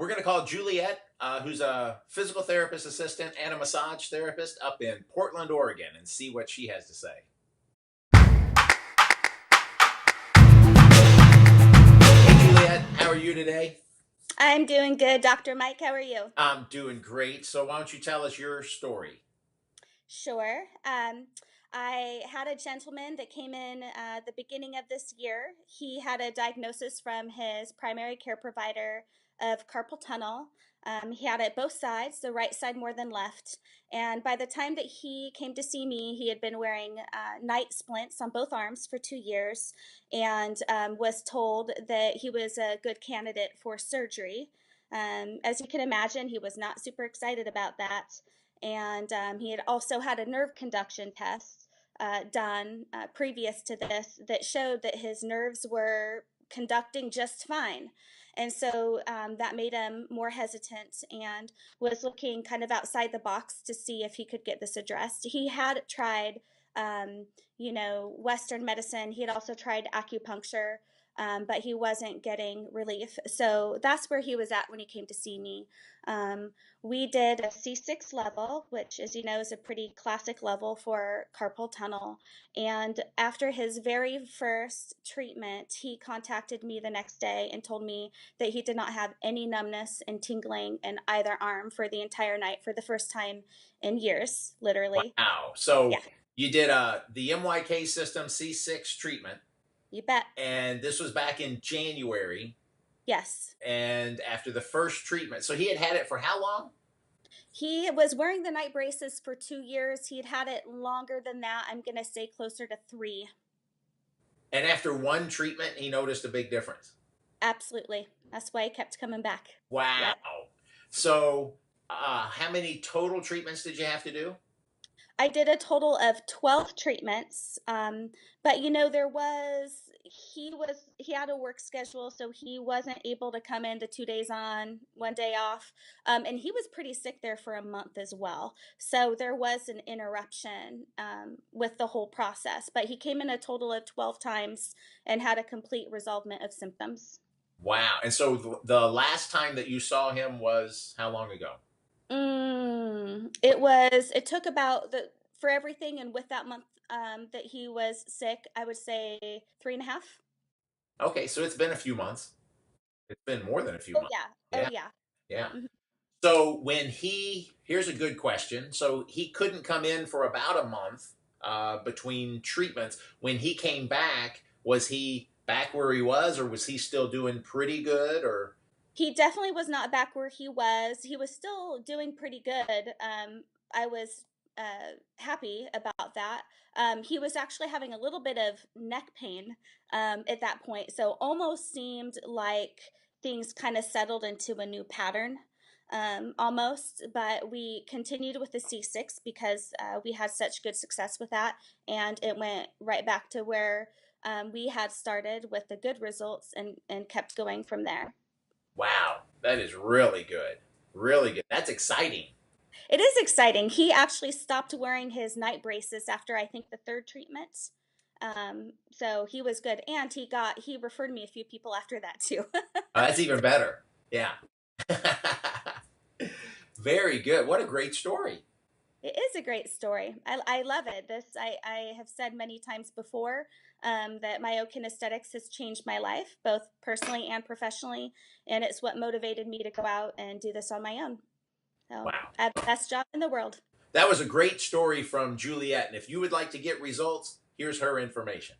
We're going to call Juliet, who's a physical therapist assistant and a massage therapist up in Portland, Oregon, and see what she has to say. Hey, Juliet, how are you today? I'm doing good, Dr. Mike. How are you? I'm doing great. So why don't you tell us your story? Sure. I had a gentleman that came in the beginning of this year. He had a diagnosis from his primary care provider of carpal tunnel. He had it both sides, the right side more than left. And by the time that he came to see me, he had been wearing night splints on both arms for 2 years and was told that he was a good candidate for surgery. As you can imagine, he was not super excited about that. And he had also had a nerve conduction test done previous to this that showed that his nerves were conducting just fine. And so that made him more hesitant and was looking kind of outside the box to see if he could get this addressed. He had tried, Western medicine. He had also tried acupuncture, but he wasn't getting relief. So that's where he was at when he came to see me. Um, we did a C6 level, which, as you know, is a pretty classic level for carpal tunnel. And after his very first treatment, he contacted me the next day and told me that he did not have any numbness and tingling in either arm for the entire night for the first time in years, literally. Wow. So Yeah, you did the MYK System C6 treatment, you bet. and this was back in January. Yes. And after the first treatment, so he had it for how long? He was wearing the night braces for 2 years. He had it longer than that. I'm going to say closer to three. And after one treatment, he noticed a big difference. Absolutely. That's why he kept coming back. Wow. Yep. So, how many total treatments did you have to do? I did a total of 12 treatments. But he had a work schedule, so he wasn't able to come in the 2 days on, 1 day off. And he was pretty sick there for a month as well. So there was an interruption with the whole process. But he came in a total of 12 times and had a complete resolvement of symptoms. Wow. And so the last time that you saw him was how long ago? It took about for everything and with that month that he was sick, I would say 3.5. Okay, so it's been a few months. It's been more than a few Oh months. yeah. Oh Yeah. yeah. Yeah. Mhm. So here's a good question. So he couldn't come in for about a month between treatments. When he came back, was he back where he was, or was he still doing pretty good? Or He definitely was not back where he was. He was still doing pretty good. I was happy about that. He was actually having a little bit of neck pain at that point, so almost seemed like things kind of settled into a new pattern. Almost, but we continued with the C6 because we had such good success with that, and it went right back to where we had started with the good results and kept going from there. wow, that is really good. Really good. That's exciting. It is exciting. He actually stopped wearing his night braces after I think the third treatment. So he was good, and he referred me a few people after that too. That's even better. Yeah. Very good. What a great story. It is a great story. I love it. I have said many times before that myokinesthetics has changed my life, both personally and professionally, and it's what motivated me to go out and do this on my own. So Wow. I have the best job in the world. That was a great story from Juliet. And if you would like to get results, here's her information.